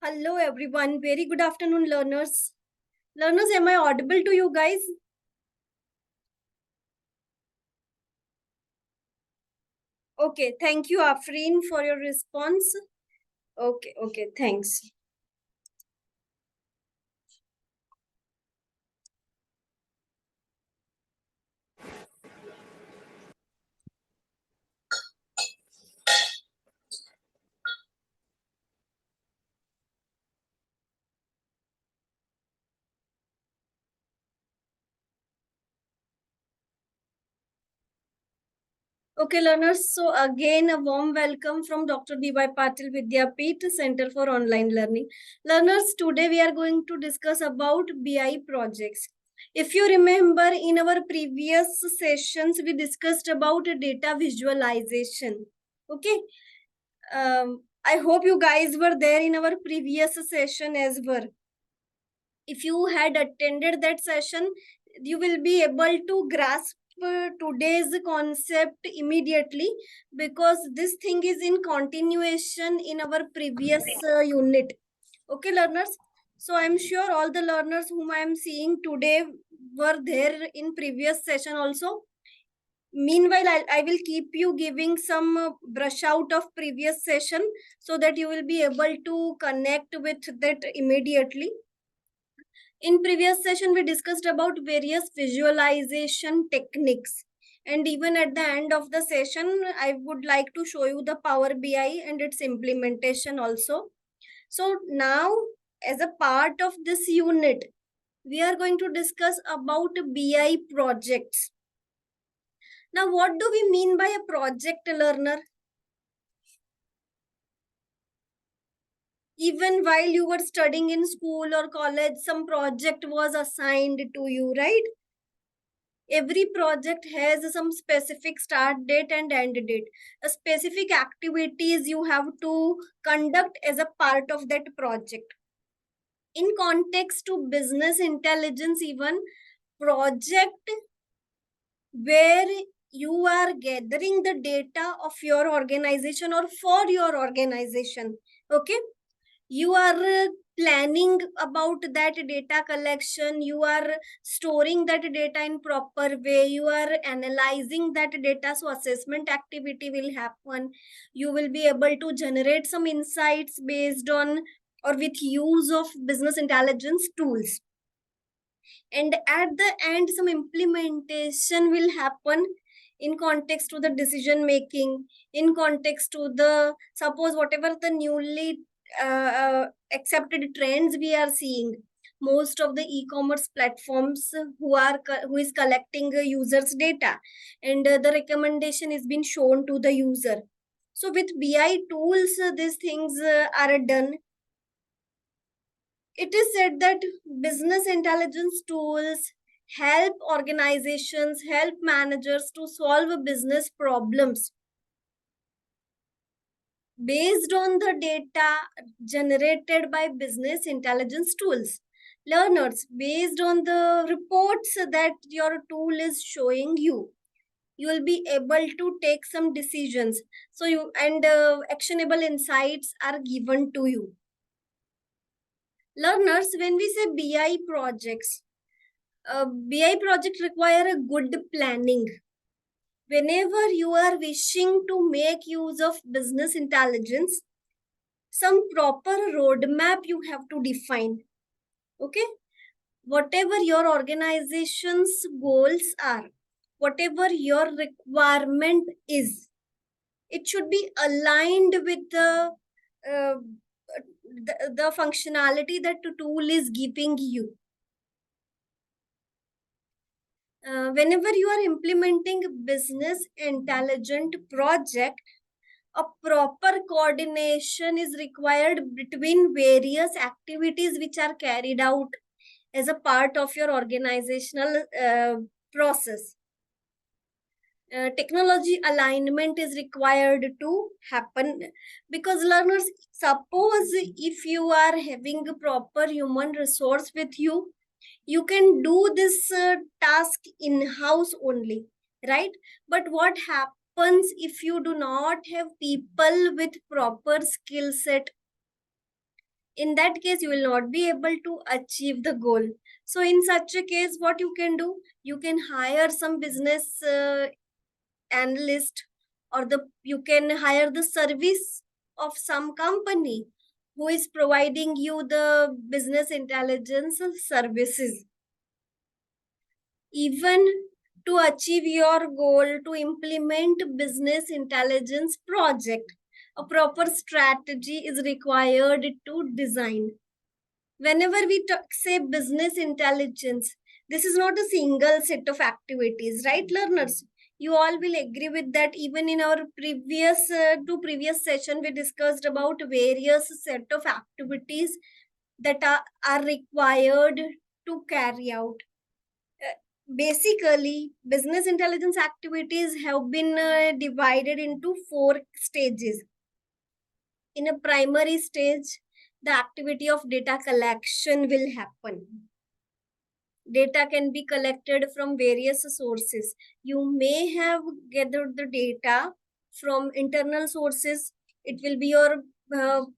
Hello everyone. Very good afternoon, learners. Learners, am I audible to you guys? Okay, thank you, Afreen, for your response. Okay, thanks. Okay, learners. So again, a warm welcome from Dr. B.Y. Patil Vidyapeeth Center for Online Learning. Learners, today we are going to discuss about BI projects. If you remember, in our previous sessions, we discussed about data visualization. Okay. I hope you guys were there in our previous session as well. If you had attended that session, you will be able to grasp today's concept immediately, because this thing is in continuation in our previous unit. Okay, learners. So I'm sure all the learners whom I am seeing today were there in previous session also. Meanwhile, I will keep you giving some brush out of previous session so that you will be able to connect with that immediately. In previous session, we discussed about various visualization techniques. And even at the end of the session, I would like to show you the Power BI and its implementation also. So now, as a part of this unit, we are going to discuss about BI projects. Now, what do we mean by a project, learner? Even while you were studying in school or college, some project was assigned to you, right? Every project has some specific start date and end date. A specific activities you have to conduct as a part of that project. In context to business intelligence, even project where you are gathering the data of your organization or for your organization. Okay, you are planning about that data collection, you are storing that data in proper way, you are analyzing that data, so assessment activity will happen. You will be able to generate some insights based on or with use of business intelligence tools, and at the end some implementation will happen in context to the decision making, in context to the, suppose whatever the newly accepted trends we are seeing. Most of the e-commerce platforms who is collecting users data, and the recommendation is being shown to the user. So with BI tools, these things are done. It is said that business intelligence tools help organizations, help managers to solve business problems based on the data generated by business intelligence tools. Learners, based on the reports that your tool is showing you, you will be able to take some decisions. So you and actionable insights are given to you. Learners, when we say BI projects, BI project require a good planning. Whenever you are wishing to make use of business intelligence, some proper roadmap you have to define. Okay, whatever your organization's goals are, whatever your requirement is, it should be aligned with uh, the functionality that the tool is giving you. Whenever you are implementing business intelligent project, a proper coordination is required between various activities which are carried out as a part of your organizational process. Technology alignment is required to happen, because learners, suppose if you are having a proper human resource with you, you can do this task in house only, right? But what happens if you do not have people with proper skill set? In that case, you will not be able to achieve the goal. So in such a case, what you can do, you can hire some business analyst, or the you can hire the service of some company who is providing you the business intelligence services. Even to achieve your goal, to implement business intelligence project, a proper strategy is required to design. Whenever we say business intelligence, this is not a single set of activities, right, learners? You all will agree with that. Even in our previous session, we discussed about various set of activities that are required to carry out. Basically, business intelligence activities have been divided into four stages. In a primary stage, the activity of data collection will happen. Data can be collected from various sources. You may have gathered the data from internal sources. It will be your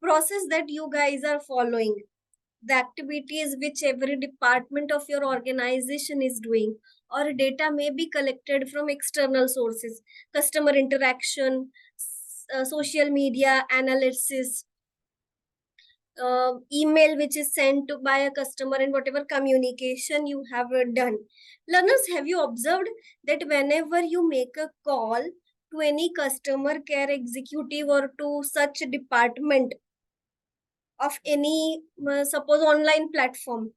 process that you guys are following, the activities which every department of your organization is doing. Or data may be collected from external sources, customer interaction, social media analysis, email which is sent to by a customer, and whatever communication you have done. Learners, have you observed that whenever you make a call to any customer care executive or to such department of any suppose online platform,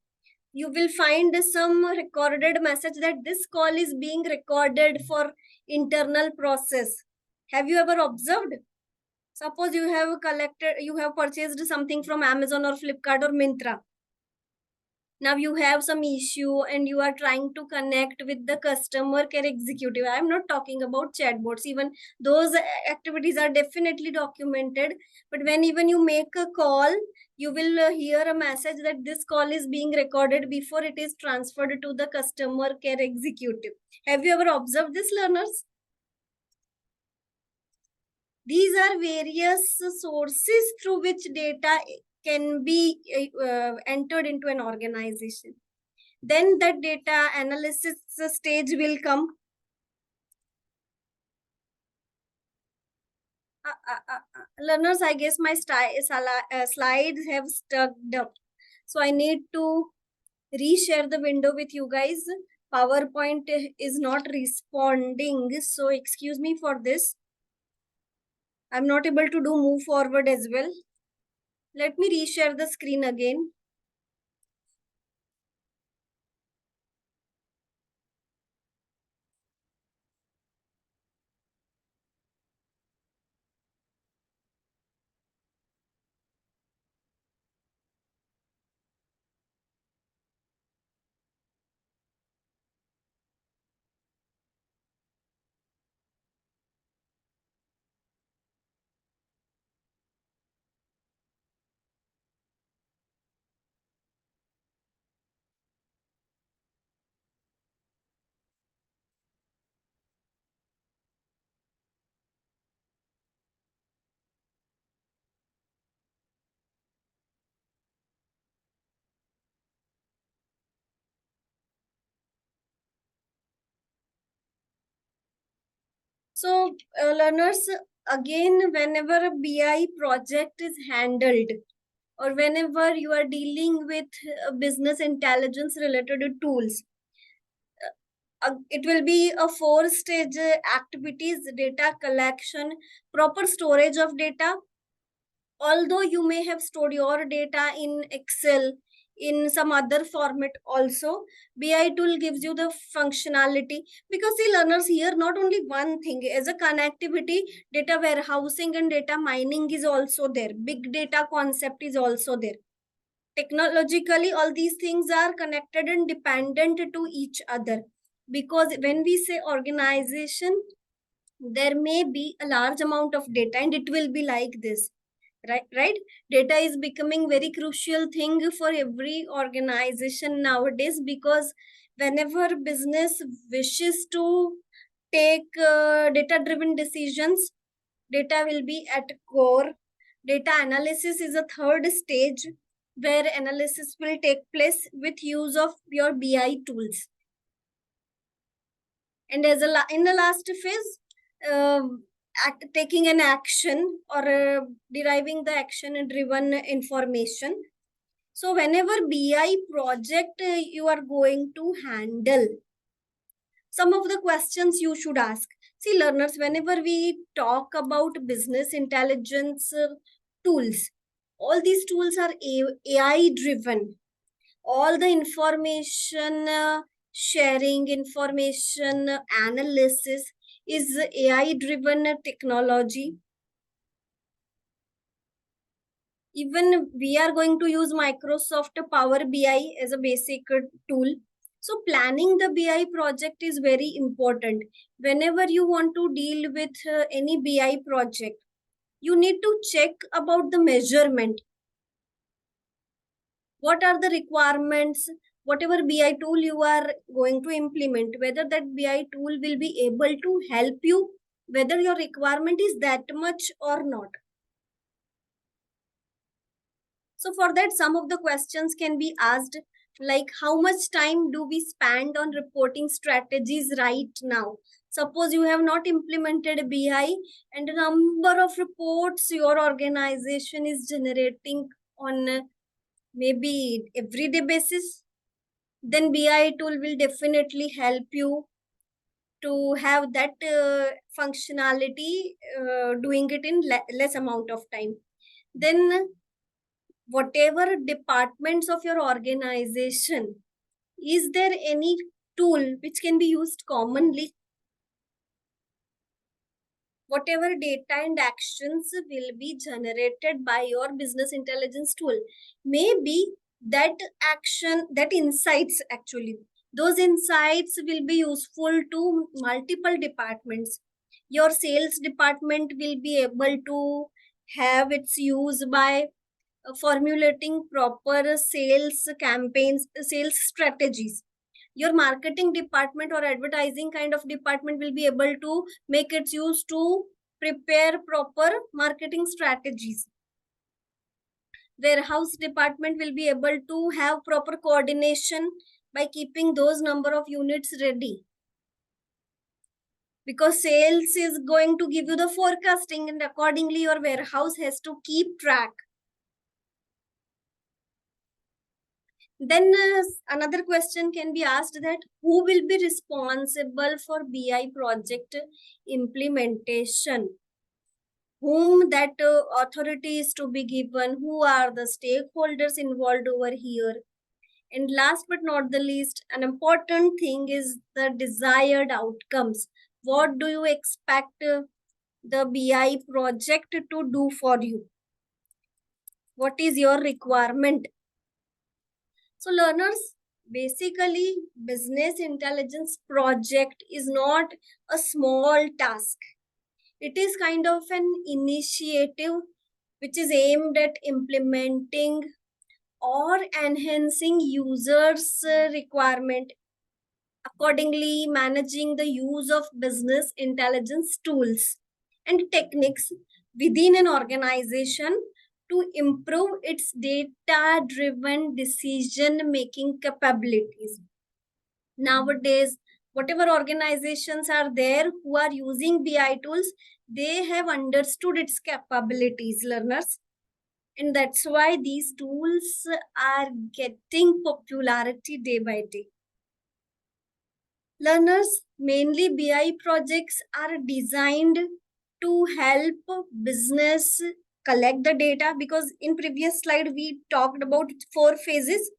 you will find some recorded message that this call is being recorded for internal process. Have you ever observed? Suppose you have purchased something from Amazon or Flipkart or Myntra. Now you have some issue and you are trying to connect with the customer care executive. I'm not talking about chatbots. Even those activities are definitely documented. But when even you make a call, you will hear a message that this call is being recorded before it is transferred to the customer care executive. Have you ever observed this, learners? These are various sources through which data can be entered into an organization. Then the data analysis stage will come. Learners, I guess my slides have stuck up. So I need to reshare the window with you guys. PowerPoint is not responding. So excuse me for this. I'm not able to do move forward as well. Let me reshare the screen again. So, learners, again, whenever a BI project is handled, or whenever you are dealing with business intelligence related to tools, it will be a four stage activities: data collection, proper storage of data. Although you may have stored your data in Excel, in some other format also, BI tool gives you the functionality. Because see, learners, here not only one thing, as a connectivity, data warehousing and data mining is also there. Big data concept is also there. Technologically, all these things are connected and dependent to each other. Because when we say organization, there may be a large amount of data and it will be like this, right? Data is becoming very crucial thing for every organization nowadays, because whenever business wishes to take data driven decisions, data will be at core. Data analysis is a third stage. where analysis will take place with use of your BI tools. And as in the last phase, taking an action or deriving the action driven information. So whenever BI project you are going to handle, some of the questions you should ask. See, learners, whenever we talk about business intelligence tools, all these tools are AI driven. All the information sharing, information analysis is AI driven technology. Even we are going to use Microsoft Power BI as a basic tool. So planning the BI project is very important. Whenever you want to deal with any BI project, you need to check about the measurement. What are the requirements? Whatever BI tool you are going to implement, whether that BI tool will be able to help you, whether your requirement is that much or not. So for that, some of the questions can be asked, like how much time do we spend on reporting strategies right now? Suppose you have not implemented BI and the number of reports your organization is generating on maybe everyday basis, then BI tool will definitely help you to have that functionality, doing it in less amount of time. Then whatever departments of your organization, is there any tool which can be used commonly? Whatever data and actions will be generated by your business intelligence tool, maybe that action, that insights actually, those insights will be useful to multiple departments. Your sales department will be able to have its use by formulating proper sales campaigns, sales strategies. Your marketing department or advertising kind of department will be able to make its use to prepare proper marketing strategies. Warehouse department will be able to have proper coordination by keeping those number of units ready, because sales is going to give you the forecasting and accordingly your warehouse has to keep track. Then another question can be asked, that who will be responsible for BI project implementation? Whom that authority is to be given? Who are the stakeholders involved over here? And last but not the least, an important thing is the desired outcomes. What do you expect the BI project to do for you? What is your requirement? So learners, basically business intelligence project is not a small task. It is kind of an initiative which is aimed at implementing or enhancing users' requirement, accordingly managing the use of business intelligence tools and techniques within an organization to improve its data driven decision making capabilities. Nowadays, whatever organizations are there who are using BI tools, they have understood its capabilities, learners. And that's why these tools are getting popularity day by day. Learners, mainly BI projects are designed to help business collect the data, because in previous slide we talked about 4 phases.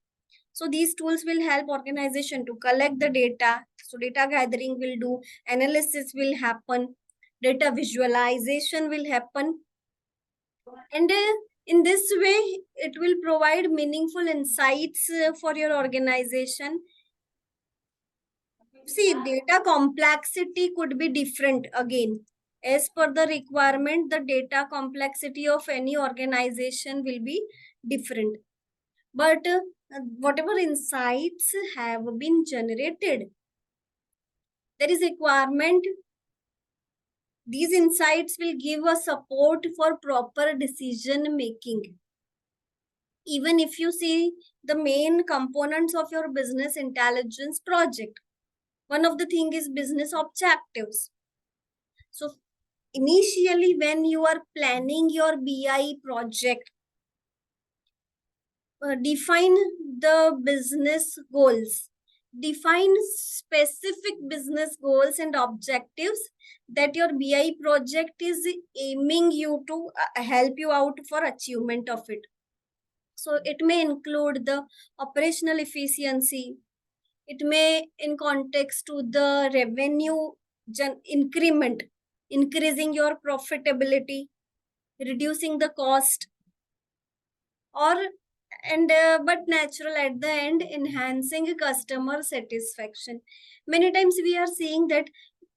So these tools will help organization to collect the data. So data gathering will do, analysis will happen, data visualization will happen. And in this way, it will provide meaningful insights for your organization. See, data complexity could be different again. As per the requirement, the data complexity of any organization will be different. But whatever insights have been generated, there is requirement. These insights will give a support for proper decision making. Even if you see the main components of your business intelligence project, one of the thing is business objectives. So initially when you are planning your BI project, define the business goals, define specific business goals and objectives that your BI project is aiming you to help you out for achievement of it. So it may include the operational efficiency, it may in context to the revenue increment, increasing your profitability, reducing the cost, or but natural at the end, enhancing customer satisfaction. Many times we are seeing that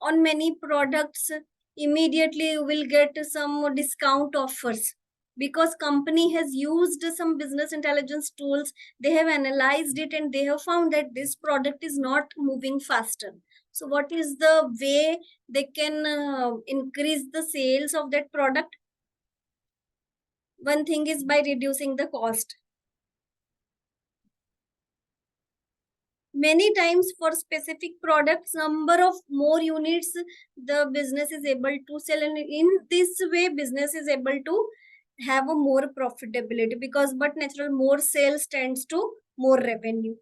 on many products immediately you will get some discount offers because company has used some business intelligence tools. They have analyzed it and they have found that this product is not moving faster. So what is the way they can increase the sales of that product? One thing is by reducing the cost. Many times for specific products, number of more units the business is able to sell, and in this way business is able to have a more profitability, because but natural more sales tends to more revenue.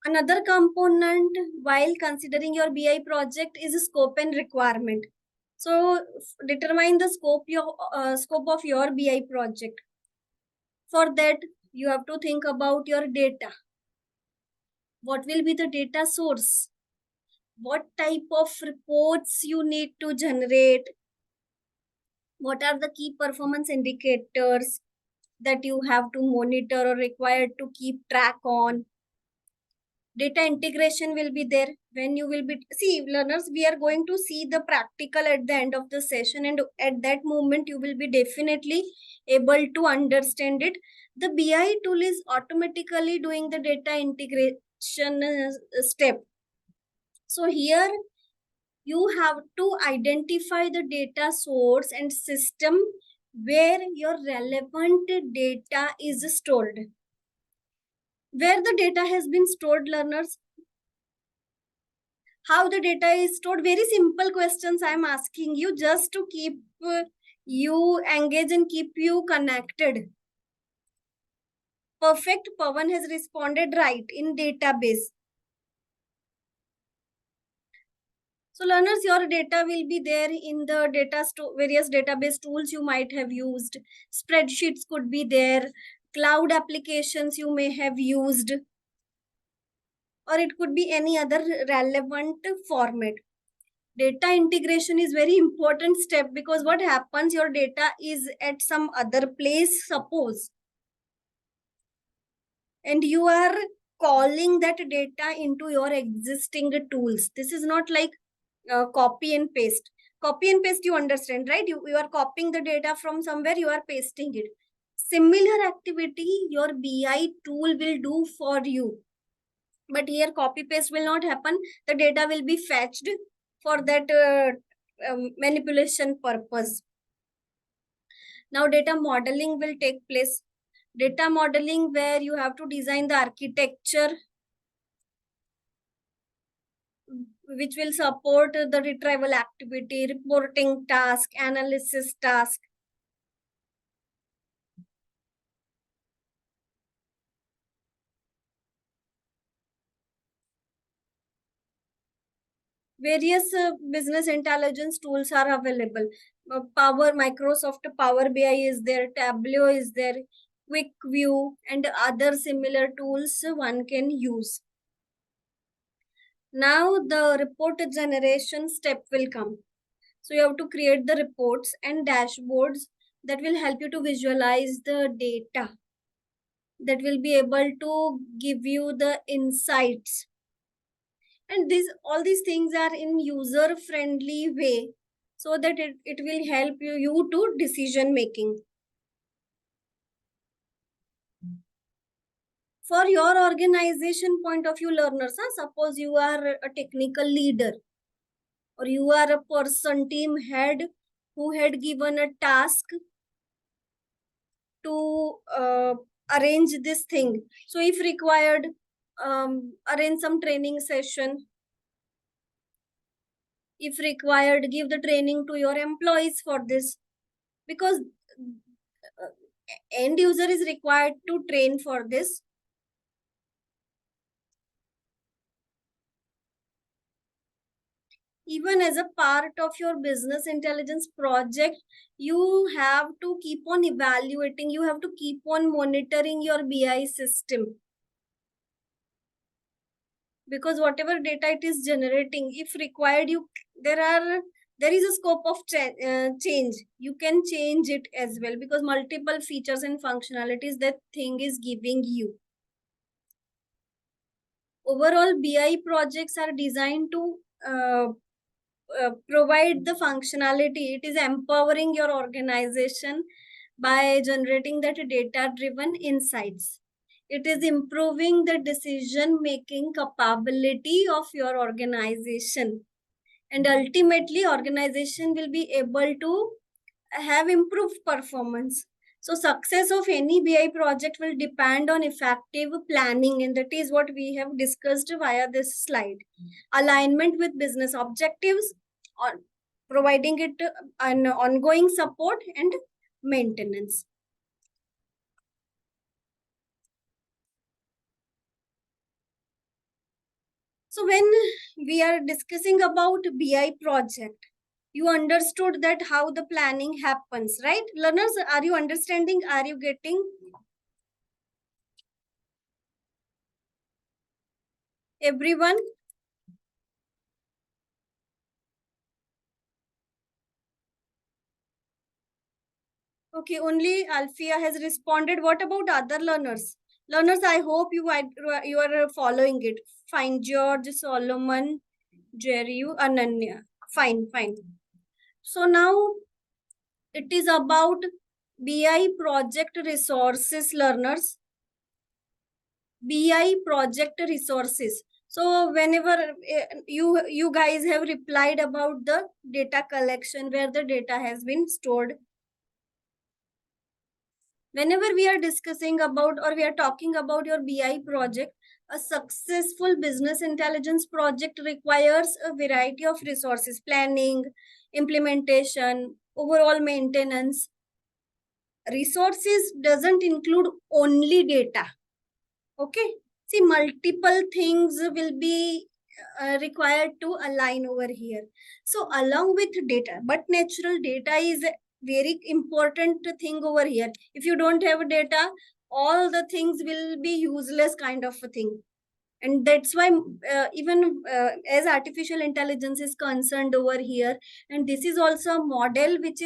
Another component while considering your BI project is scope and requirement. So determine the scope of your BI project. For that you have to think about your data. What will be the data source? What type of reports you need to generate? What are the key performance indicators that you have to monitor or required to keep track on? Data integration will be there. When you will be, see learners, we are going to see the practical at the end of the session, and at that moment you will be definitely able to understand it. The BI tool is automatically doing the data integration step. So here you have to identify the data source and system where your relevant data is stored. Where the data has been stored, learners, how the data is stored? Very simple questions I am asking you just to keep you engaged and keep you connected. Perfect. Pawan has responded right, in database. So learners, your data will be there in the various database tools you might have used. Spreadsheets could be there. Cloud applications you may have used. Or it could be any other relevant format. Data integration is very important step, because what happens, your data is at some other place, suppose, and you are calling that data into your existing tools. This is not like copy and paste. Copy and paste, you understand, right? You are copying the data from somewhere, you are pasting it. Similar activity your BI tool will do for you. But here copy paste will not happen. The data will be fetched for that manipulation purpose. Now data modeling will take place. Data modeling where you have to design the architecture which will support the retrieval activity, reporting task, analysis task. Various business intelligence tools are available. Microsoft Power BI is there, Tableau is there, Quick View, and other similar tools one can use. Now the report generation step will come. So you have to create the reports and dashboards that will help you to visualize the data, that will be able to give you the insights. And all these things are in user friendly way, so that it will help you to decision making. For your organization point of view, learners, suppose you are a technical leader, or you are a person team head who had given a task to arrange this thing. So if required, arrange some training session. If required, give the training to your employees for this, because uh, end user is required to train for this. Even as a part of your business intelligence project, you have to keep on evaluating, you have to keep on monitoring your BI system, because whatever data it is generating, if required, there is a scope of change. You can change it as well, because multiple features and functionalities that thing is giving you. Overall, BI projects are designed to provide the functionality. It is empowering your organization by generating that data driven insights. It is improving the decision making capability of your organization, and ultimately organization will be able to have improved performance. So success of any BI project will depend on effective planning, and that is what we have discussed via this slide. Alignment with business objectives, on providing it an ongoing support and maintenance. So when we are discussing about BI project, you understood that how the planning happens, right? Learners, are you understanding? Are you getting everyone? Okay, only Alfia has responded. What about other learners? Learners, I hope you are following it. Fine, George, Solomon, Jerry, Ananya. Fine, fine. So now it is about BI project resources, learners. BI project resources. So whenever you guys have replied about the data collection, where the data has been stored, whenever we are discussing about or we are talking about your BI project, a successful business intelligence project requires a variety of resources: planning, implementation, overall maintenance. Resources doesn't include only data. Okay. See, multiple things will be required to align over here. So along with data, but natural data is a very important thing over here. If you don't have data, all the things will be useless kind of a thing. And that's why even as artificial intelligence is concerned over here, and this is also a model which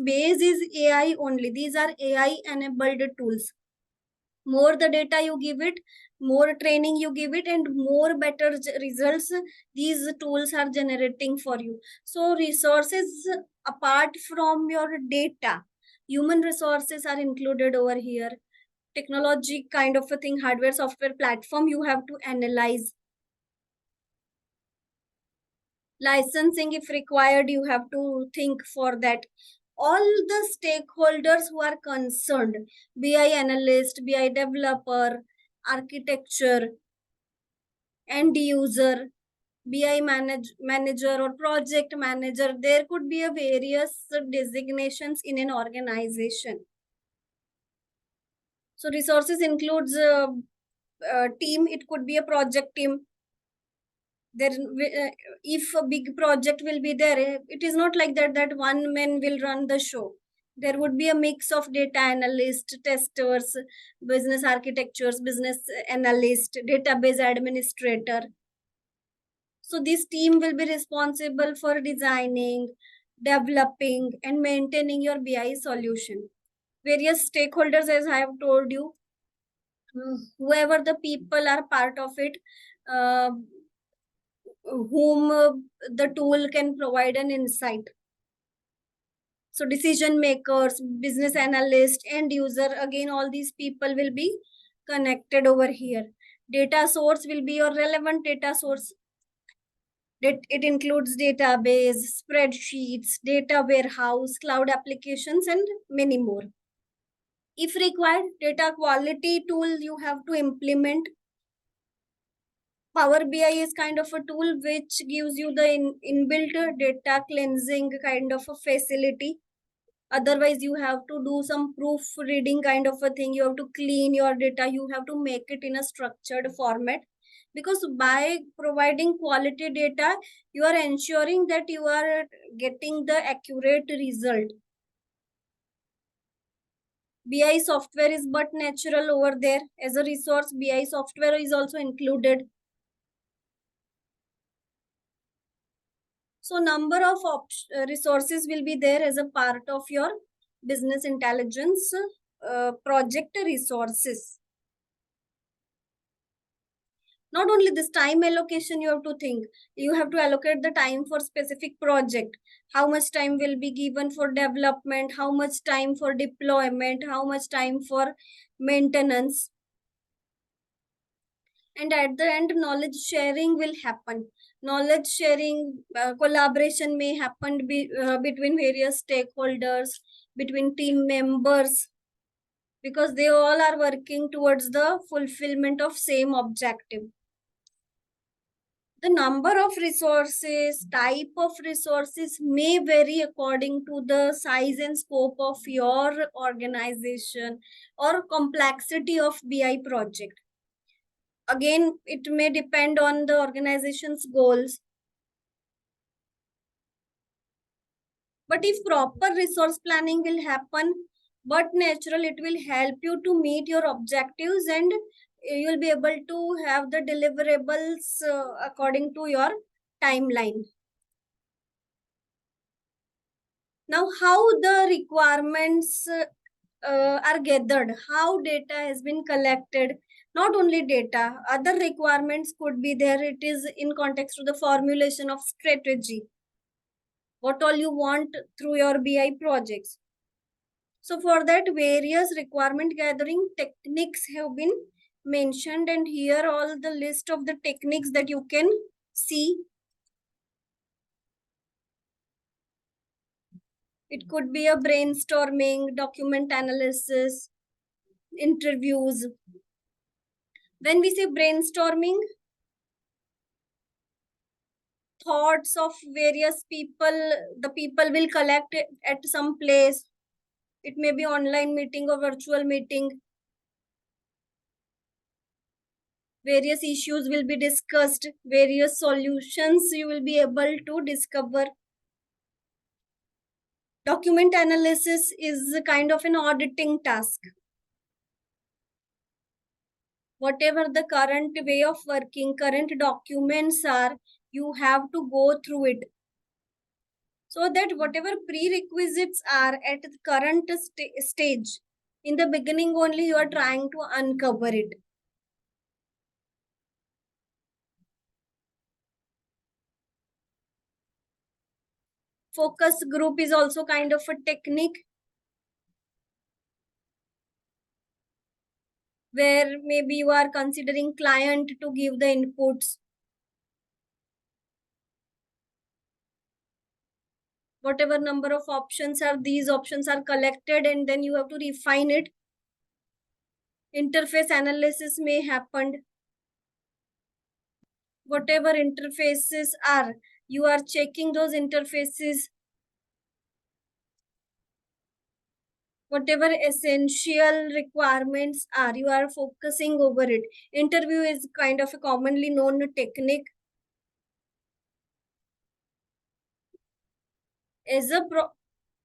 base is AI only. These are AI enabled tools. More the data you give it, more training you give it, and more better results these tools are generating for you. So resources, apart from your data, human resources are included over here. Technology kind of a thing, hardware software platform, you have to analyze. Licensing, if required, you have to think for that. All the stakeholders who are concerned: BI analyst, BI developer, architecture, end user, manager or project manager, there could be a various designations in an organization. So resources includes team. It could be a project team. There if a big project will be there, it is not like that one man will run the show. There would be a mix of data analyst, testers, business architectures, business analyst, database administrator. So this team will be responsible for designing, developing, and maintaining your BI solution. Various stakeholders, as I have told you, whoever the people are part of it, uh, whom the tool can provide an insight. So decision makers, business analyst, end user, again all these people will be connected over here. Data source will be your relevant data source. It includes database, spreadsheets, data warehouse, cloud applications, and many more. If required, data quality tool you have to implement. Power BI is kind of a tool which gives you the inbuilt data cleansing kind of a facility. Otherwise, you have to do some proofreading kind of a thing. You have to clean your data. You have to make it in a structured format. Because by providing quality data, you are ensuring that you are getting the accurate result. BI software is but natural over there. As a resource, BI software is also included. So number of resources will be there as a part of your business intelligence project resources. Not only this, time allocation you have to think. You have to allocate the time for specific project. How much time will be given for development, how much time for deployment, how much time for maintenance. And at the end, knowledge sharing will happen. Knowledge sharing, collaboration may happen between various stakeholders, between team members, because they all are working towards the fulfillment of same objective. The number of resources, type of resources may vary according to the size and scope of your organization or complexity of BI project. Again, it may depend on the organization's goals. But if proper resource planning will happen, but natural, it will help you to meet your objectives, and you will be able to have the deliverables according to your timeline. Now, how the requirements are gathered, how data has been collected. Not only data, other requirements could be there. It is in context to the formulation of strategy, what all you want through your BI projects. So for that, various requirement gathering techniques have been mentioned, and here all the list of the techniques that you can see. It could be a brainstorming, document analysis, interviews. When we say brainstorming, thoughts of various people, the people will collect at some place. It may be online meeting or virtual meeting. Various issues will be discussed, various solutions you will be able to discover. Document analysis is a kind of an auditing task. Whatever the current way of working, current documents are, you have to go through it, so that whatever prerequisites are at the current stage, in the beginning only you are trying to uncover it. Focus group is also kind of a technique, where maybe you are considering client to give the inputs. Whatever number of options are, these options are collected, and then you have to refine it. Interface analysis may happen. Whatever interfaces are, you are checking those interfaces. Whatever essential requirements are, you are focusing over it. Interview is kind of a commonly known technique. As a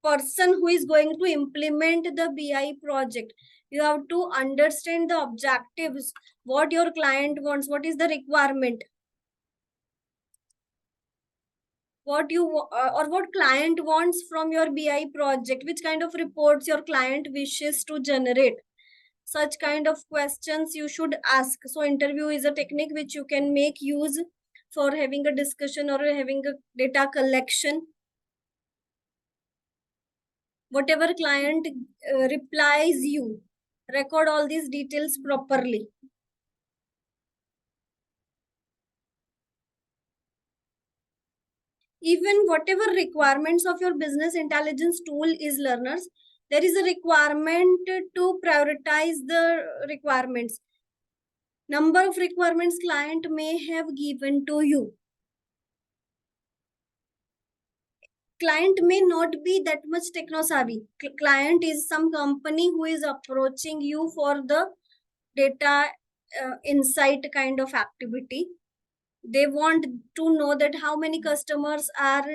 person who is going to implement the BI project, you have to understand the objectives, what your client wants, what is the requirement, what you or what client wants from your BI project, which kind of reports your client wishes to generate. Such kind of questions you should ask. So interview is a technique which you can make use for having a discussion or having a data collection. Whatever client replies you, record all these details properly. Even whatever requirements of your business intelligence tool is, learners, There is a requirement to prioritize the requirements. Number of requirements client may have given to you. Client may not be that much techno savvy. Client is some company who is approaching you for the data insight kind of activity. They want to know that how many customers are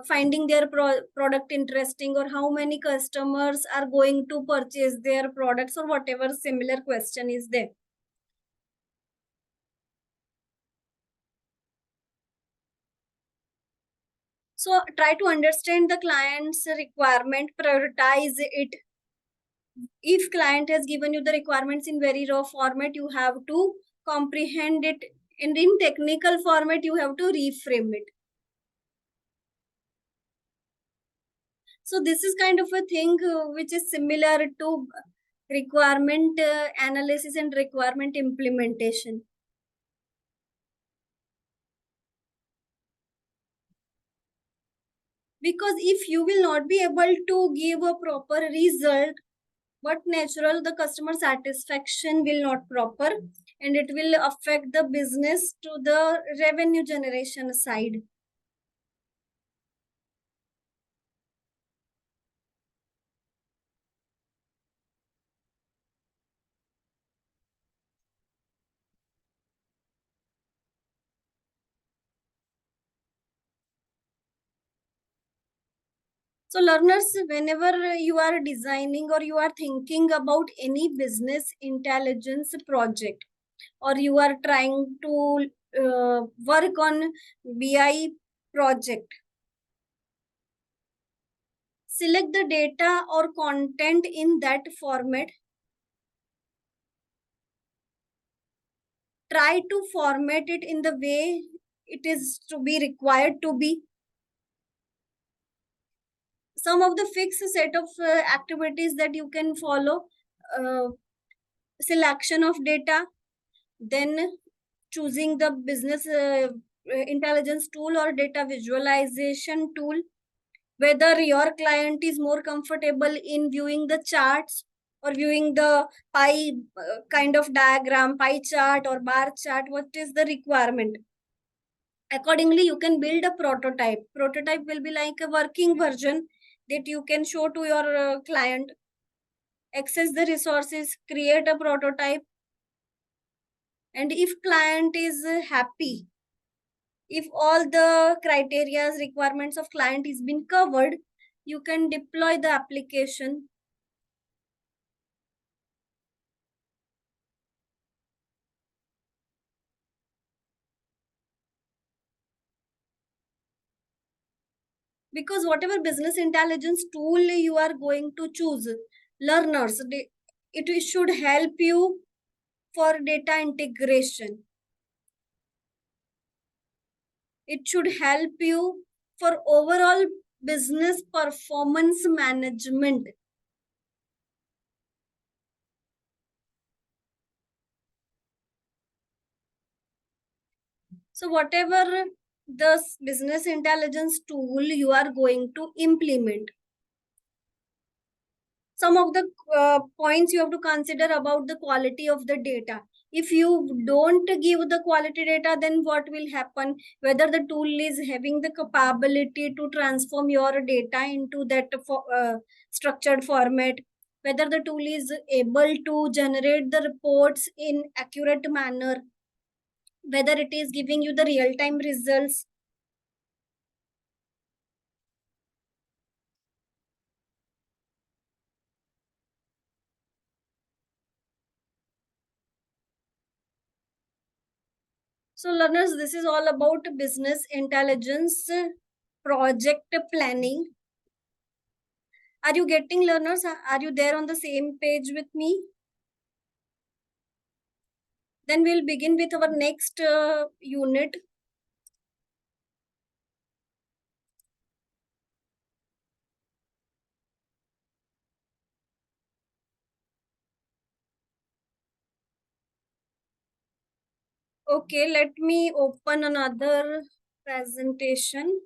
finding their product interesting, or how many customers are going to purchase their products, or whatever similar question is there. So try to understand the client's requirement, prioritize it. If client has given you the requirements in very raw format, you have to comprehend it, and in technical format you have to reframe it. So this is kind of a thing which is similar to requirement analysis and requirement implementation. Because if you will not be able to give a proper result, but natural, the customer satisfaction will not proper, and it will affect the business to the revenue generation side. So learners, whenever you are designing or you are thinking about any business intelligence project, or you are trying to work on BI project, select the data or content in that format. Try to format it in the way it is to be required to be. Some of the fixed set of activities that you can follow: uh, selection of data, then choosing the business intelligence tool or data visualization tool, whether your client is more comfortable in viewing the charts or viewing the pie kind of diagram, pie chart or bar chart, what is the requirement. Accordingly, you can build a prototype will be like a working version that you can show to your client. Access the resources, create a prototype, and if client is happy, if all the criteria requirements of client is been covered, you can deploy the application. Because whatever business intelligence tool you are going to choose, learners, it should help you for data integration. It should help you for overall business performance management. So whatever the business intelligence tool you are going to implement, some of the points you have to consider about the quality of the data. If you don't give the quality data, then what will happen? Whether the tool is having the capability to transform your data into that structured format, whether the tool is able to generate the reports in accurate manner, whether it is giving you the real time results. So learners, this is all about business intelligence project planning. Are you getting, learners? Are you there on the same page with me? Then we'll begin with our next unit. Okay, let me open another presentation.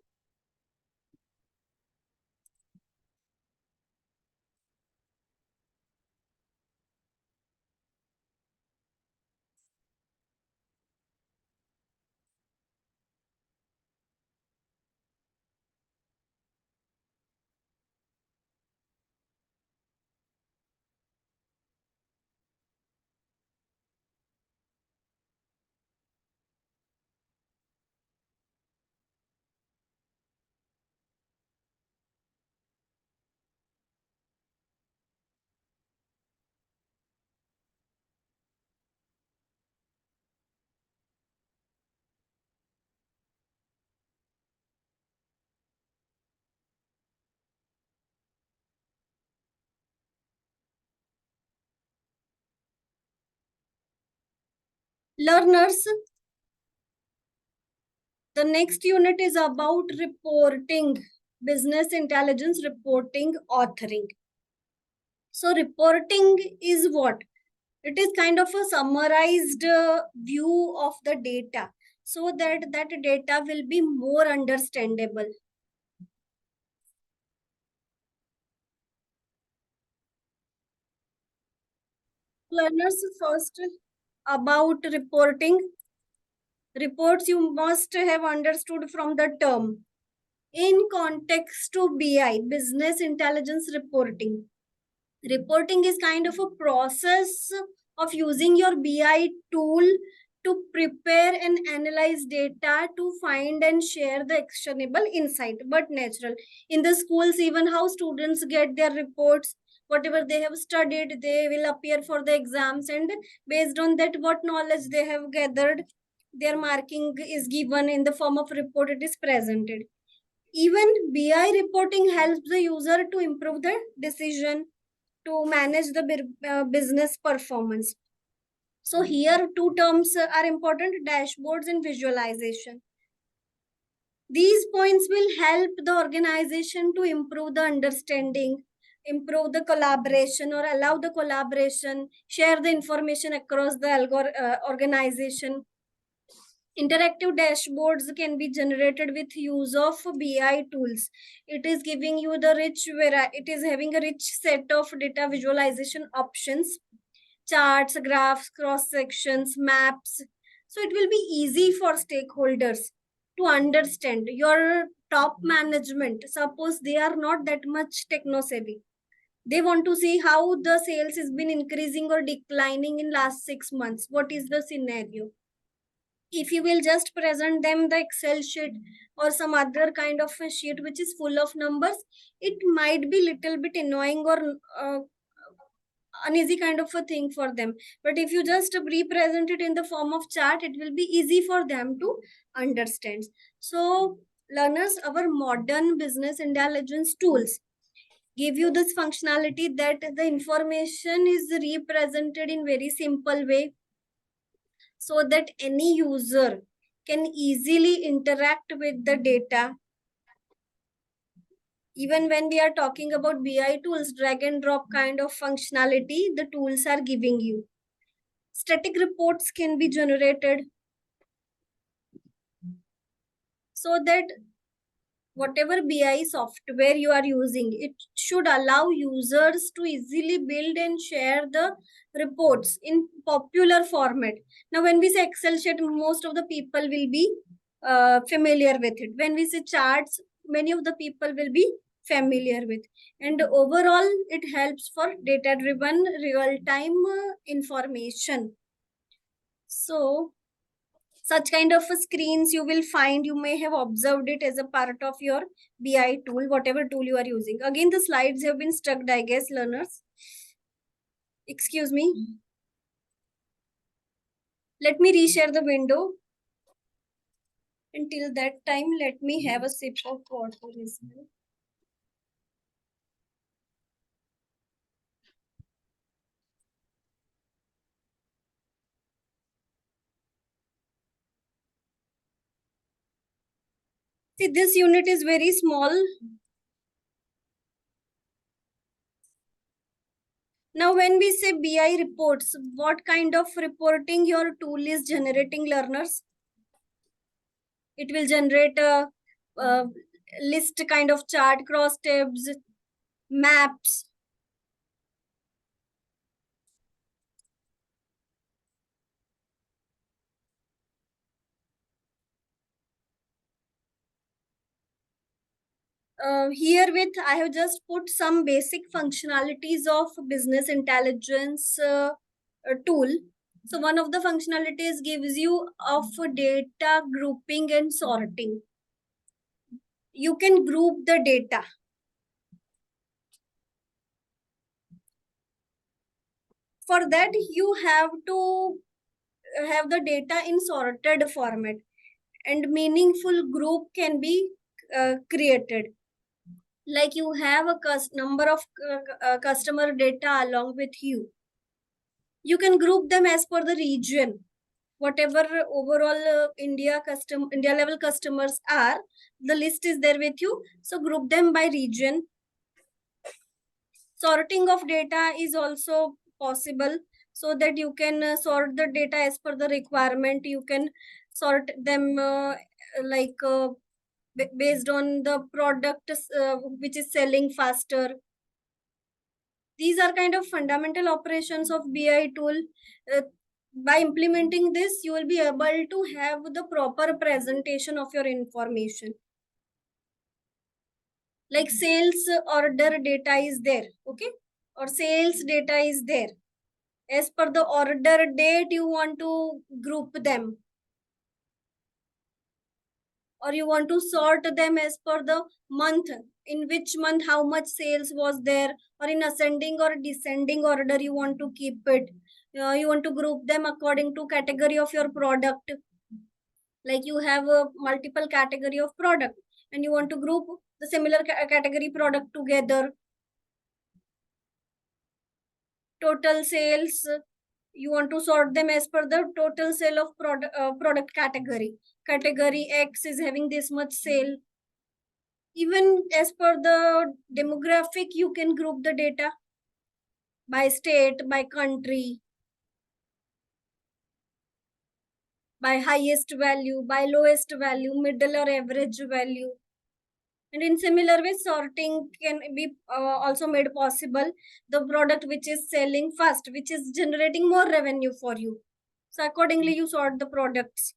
Learners, the next unit is about reporting, business intelligence reporting, authoring. So reporting is what? It is kind of a summarized view of the data so that that data will be more understandable. Learners, first about reporting. Reports you must have understood from the term. In context to BI, business intelligence reporting. Reporting is kind of a process of using your BI tool to prepare and analyze data to find and share the actionable insight, but natural. In the schools, even how students get their reports, whatever they have studied, they will appear for the exams, and based on that, what knowledge they have gathered, their marking is given in the form of report, it is presented. Even BI reporting helps the user to improve the decision, to manage the business performance. So here two terms are important: dashboards and visualization. These points will help the organization to improve the understanding, improve the collaboration, or allow the collaboration, share the information across the organization. Interactive dashboards can be generated with use of BI tools. It is giving you the it is having a rich set of data visualization options, charts, graphs, cross sections, maps. So it will be easy for stakeholders to understand. Your top management, suppose they are not that much techno savvy, they want to see how the sales has been increasing or declining in last 6 months. What is the scenario? If you will just present them the Excel sheet or some other kind of a sheet which is full of numbers, it might be little bit annoying or uneasy kind of a thing for them. But if you just represent it in the form of chart, it will be easy for them to understand. So learners, our modern business intelligence tools give you this functionality that the information is represented in very simple way so that any user can easily interact with the data. Even when we are talking about BI tools, drag and drop kind of functionality, the tools are giving you. Static reports can be generated so that whatever BI software you are using, it should allow users to easily build and share the reports in popular format. Now, when we say Excel sheet, most of the people will be familiar with it. When we say charts, many of the people will be familiar with. And overall, it helps for data-driven real-time information. So, such kind of screens you will find, you may have observed it as a part of your BI tool, whatever tool you are using. Again, the slides have been stuck, I guess, learners. Excuse me. Let me reshare the window. Until that time, let me have a sip of water as well. See, this unit is very small. Now, when we say BI reports, what kind of reporting your tool is generating, learners? It will generate a list kind of chart, cross tabs, maps. Here with I have just put some basic functionalities of business intelligence tool. So one of the functionalities gives you of data grouping and sorting. You can group the data. For that, you have to have the data in sorted format, and meaningful group can be created. Like you have a number of customer data along with you. You can group them as per the region. whatever overall India level customers are, the list is there with you. So group them by region. Sorting of data is also possible, so that you can sort the data as per the requirement. You can sort them like based on the product which is selling faster. These are kind of fundamental operations of BI tool. Uh, by implementing this, you will be able to have the proper presentation of your information. Like sales order data is there, okay? Or sales data is there. As per the order date, you want to group them, or you want to sort them as per the month, in which month how much sales was there, or in ascending or descending order you want to keep it. You want to group them according to category of your product. Like you have a multiple category of product, and you want to group the similar category product together. Total sales, you want to sort them as per the total sale of product category. Category X is having this much sale. Even as per the demographic, you can group the data by state, by country, by highest value, by lowest value, middle or average value. And in similar way, sorting can be also made possible. The product which is selling fast, which is generating more revenue for you. So accordingly, you sort the products.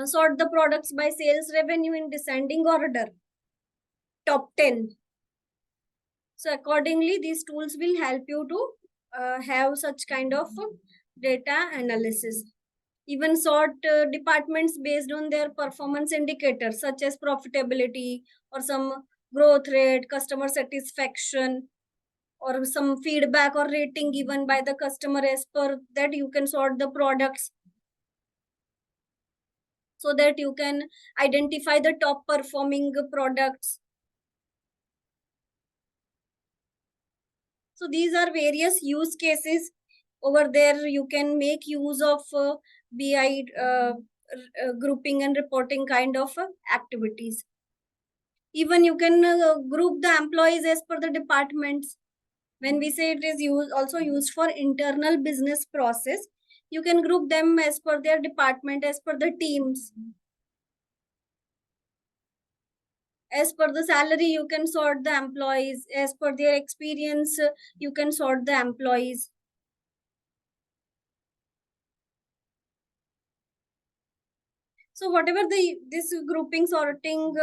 Sort the products by sales revenue in descending order. Top 10. So accordingly, these tools will help you to have such kind of data analysis. Even sort departments based on their performance indicators such as profitability, or some growth rate, customer satisfaction, or some feedback or rating given by the customer. As per that, you can sort the products, so that you can identify the top performing products. So these are various use cases over there. You can make use of BI grouping and reporting kind of activities. Even you can group the employees as per the departments. When we say it is also used for internal business process, you can group them as per their department, as per the teams. As per the salary, you can sort the employees. As per their experience, you can sort the employees. So whatever this grouping, sorting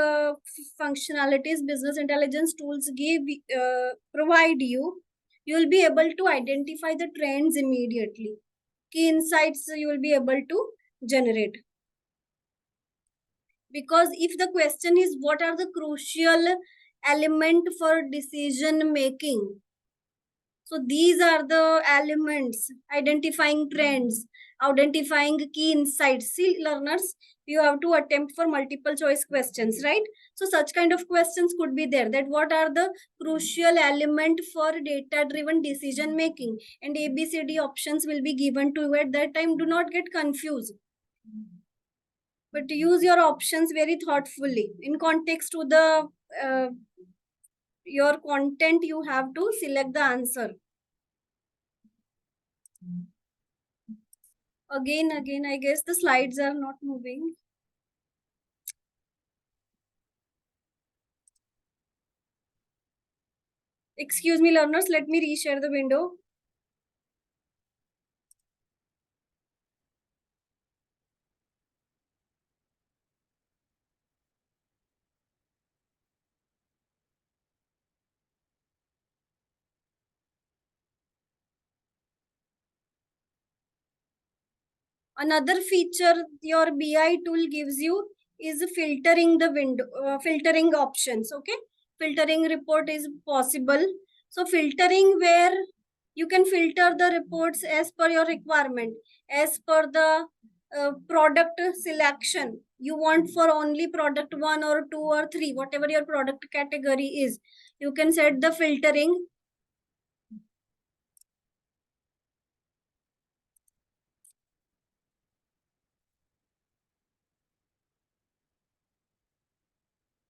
functionalities business intelligence tools provide you, you will be able to identify the trends immediately. Key insights you will be able to generate. Because if the question is what are the crucial element for decision making, so these are the elements: identifying trends, identifying key insights. See, learners, you have to attempt for multiple choice questions, right? So such kind of questions could be there, that what are the crucial element for data driven decision making, and ABCD options will be given to you at that time. Do not get confused, but use your options very thoughtfully in context to the your content. You have to select the answer. Again, I guess the slides are not moving. Excuse me, learners, let me reshare the window. Another feature your BI tool gives you is filtering the window, filtering options. Okay, filtering report is possible. So filtering, where you can filter the reports as per your requirement, as per the product selection. You want for only product 1 or 2 or 3, whatever your product category is. You can set the filtering.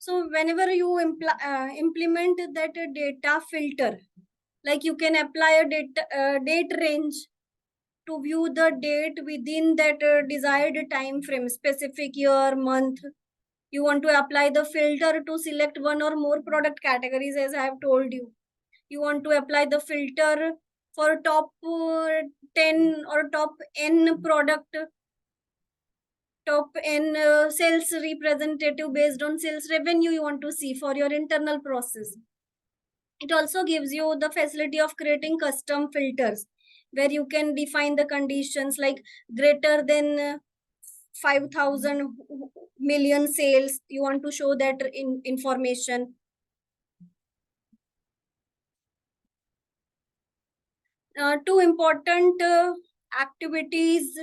So whenever you implement that data filter, like you can apply a date range to view the date within that desired time frame, specific year, month. You want to apply the filter to select one or more product categories, as I have told you. You want to apply the filter for top 10 or top n product, top n sales representative based on sales revenue you want to see for your internal process. It also gives you the facility of creating custom filters where you can define the conditions like greater than 5,000 million sales. You want to show that information. Two important activities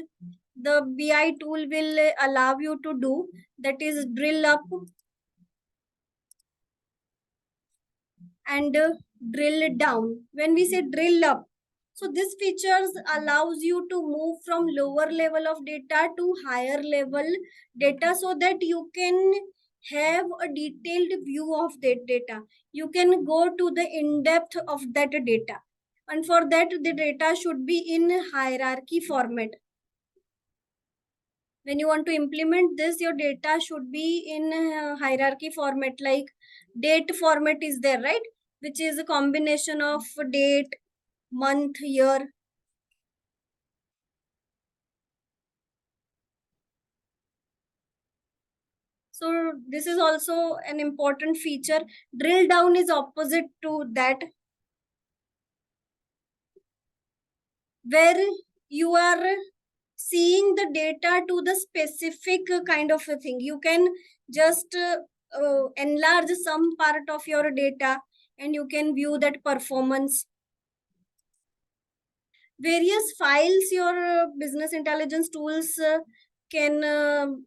the BI tool will allow you to do, that is drill up and drill down. When we say drill up, so this features allows you to move from lower level of data to higher level data so that you can have a detailed view of that data. You can go to the in-depth of that data. And for that, the data should be in hierarchy format. When you want to implement this, your data should be in hierarchy format, like date format is there, right? Which is a combination of date, month, year. So this is also an important feature. Drill down is opposite to that, where you are seeing the data to the specific kind of a thing. You can just enlarge some part of your data and you can view that performance. Various files your business intelligence tools can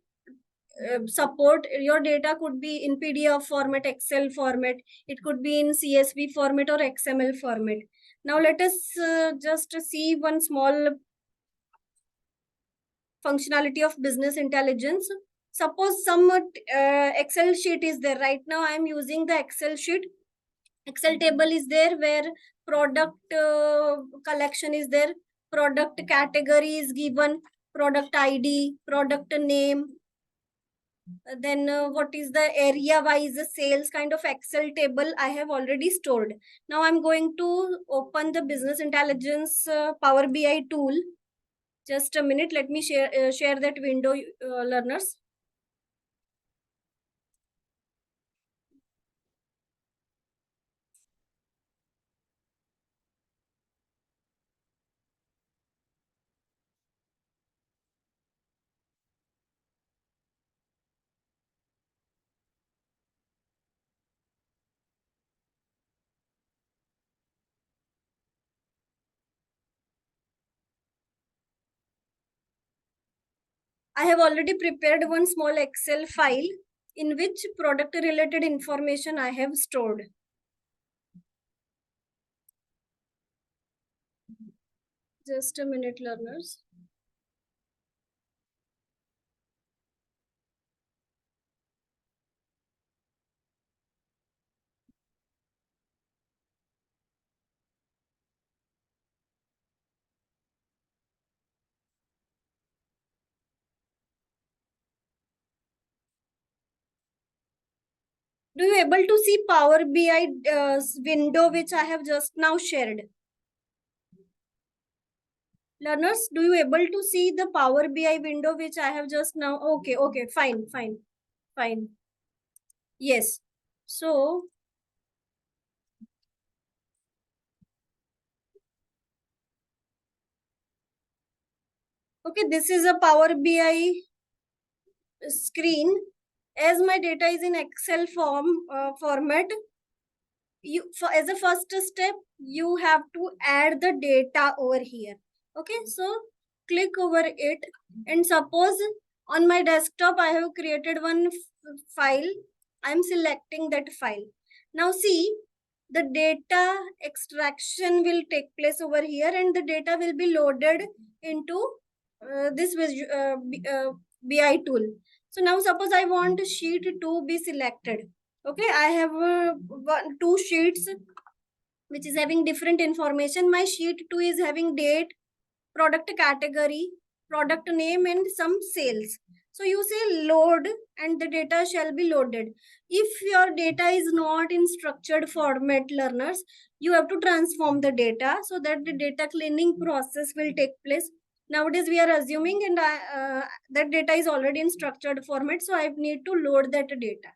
support. Your data could be in PDF format, Excel format, it could be in CSV format or XML format. Now let us just see one small functionality of business intelligence. Suppose some Excel sheet is there. Right now I am using the Excel sheet. Excel table is there where product collection is there, product category is given, product ID, product name, then what is the area wise sales kind of Excel table I have already stored. Now I'm going to open the business intelligence Power BI tool. Just a minute, let me share that window, learners. I have already prepared one small Excel file in which product related information I have stored. Just a minute, learners. Do you able to see Power BI window which I have just now shared? Learners, do you able to see the Power BI window which I have just now? Okay, okay, fine, fine, fine. Yes. So, okay, this is a Power BI screen. As my data is in Excel format, you for as a first step you have to add the data over here. Okay, so click over it, and suppose on my desktop I have created one file. I'm selecting that file. Now see, the data extraction will take place over here and the data will be loaded into this BI tool. So now suppose I want sheet 2 be selected. Okay, I have two sheets which is having different information. My sheet 2 is having date, product category, product name, and some sales. So you say load and the data shall be loaded. If your data is not in structured format, learners, you have to transform the data so that the data cleaning process will take place. Nowadays we are assuming and that data is already in structured format, so I need to load that data.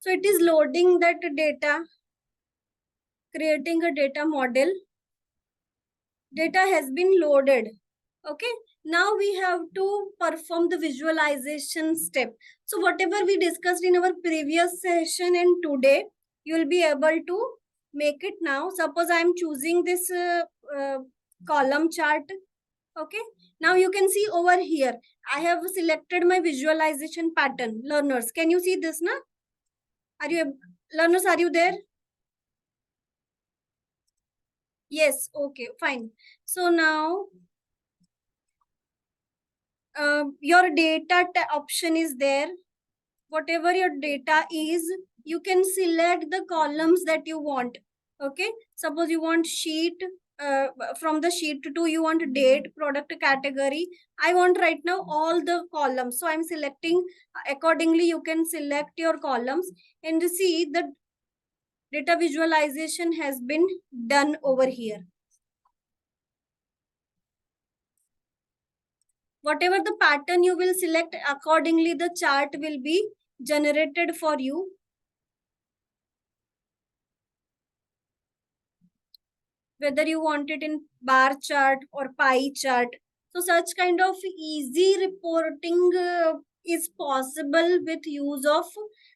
So it is loading that data, creating a data model. Data has been loaded. Okay, now we have to perform the visualization step. So whatever we discussed in our previous session and today, you will be able to make it now. Suppose I am choosing this column chart. Okay, now you can see over here, I have selected my visualization pattern. Learners, can you see this now? Are you, learners, are you there? Yes, okay, fine. So now your data option is there. Whatever your data is, you can select the columns that you want. Okay, suppose you want sheet, from the sheet to you want date, product category. I want right now all the columns, so I'm selecting accordingly. You can select your columns and see the data visualization has been done over here. Whatever the pattern you will select, accordingly the chart will be generated for you. Whether you want it in bar chart or pie chart. So such kind of easy reporting is possible with use of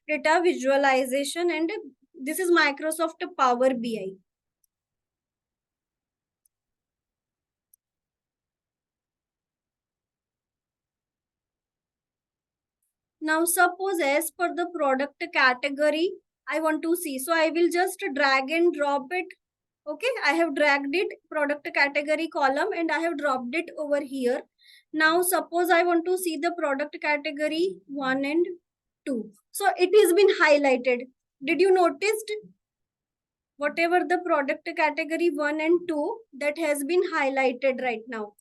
data visualization, and this is Microsoft Power BI. Now suppose as per the product category I want to see. So I will just drag and drop it. Okay, I have dragged it product category column and I have dropped it over here. Now suppose I want to see the product category 1 and 2. So it has been highlighted. Did you notice whatever the product category 1 and 2 that has been highlighted right now?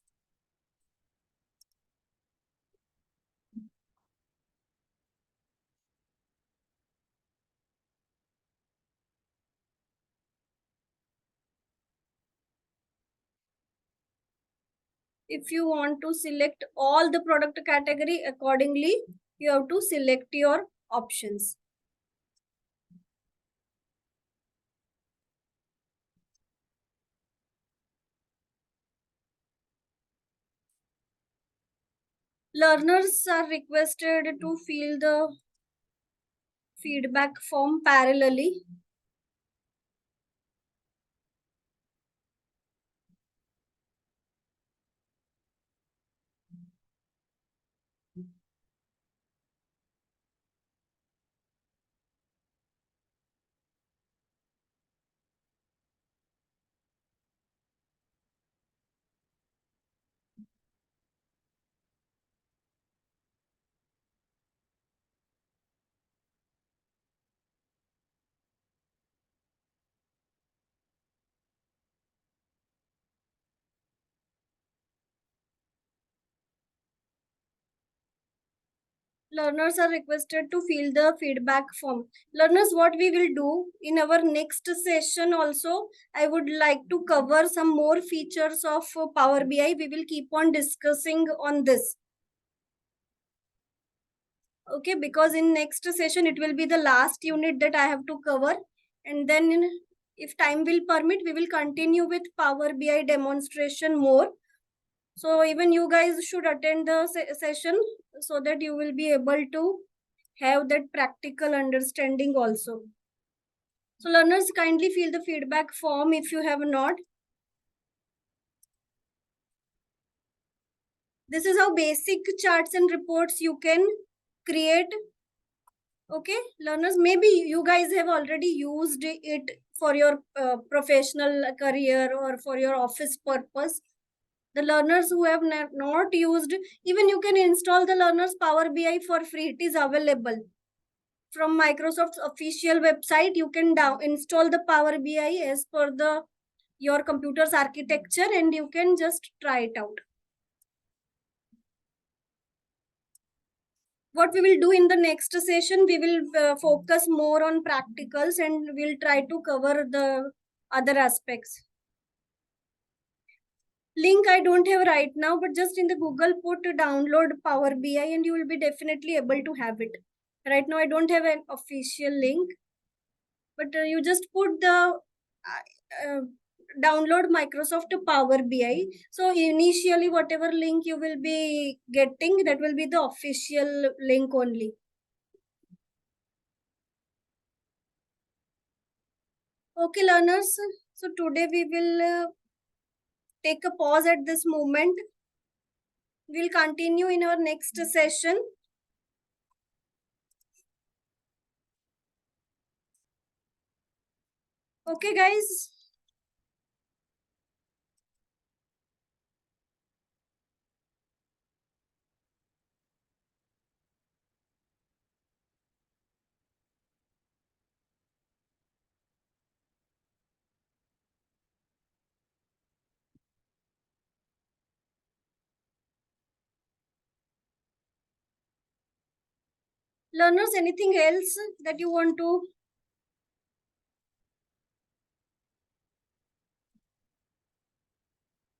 If you want to select all the product category accordingly, you have to select your options. Learners are requested to fill the feedback form parallelly. Learners are requested to fill the feedback form. Learners, what we will do in our next session also, I would like to cover some more features of Power BI. We will keep on discussing on this. Okay, because in next session, it will be the last unit that I have to cover. And then if time will permit, we will continue with Power BI demonstration more. So even you guys should attend the session so that you will be able to have that practical understanding also. So learners, kindly fill the feedback form if you have not. This is how basic charts and reports you can create. Okay, learners, maybe you guys have already used it for your professional career or for your office purpose. The learners who have not used, even you can install the learners Power BI for free. It is available from Microsoft's official website. You can install the Power BI as per the your computer's architecture, and you can just try it out. What we will do in the next session, we will focus more on practicals, and we'll try to cover the other aspects. Link I don't have right now, but just in the Google put to download Power BI and you will be definitely able to have it. Right now I don't have an official link, but you just put the uh, download Microsoft Power BI. So initially whatever link you will be getting, that will be the official link only. Okay, learners. So today we will take a pause at this moment. We'll continue in our next session. Okay, guys. Learners, anything else that you want to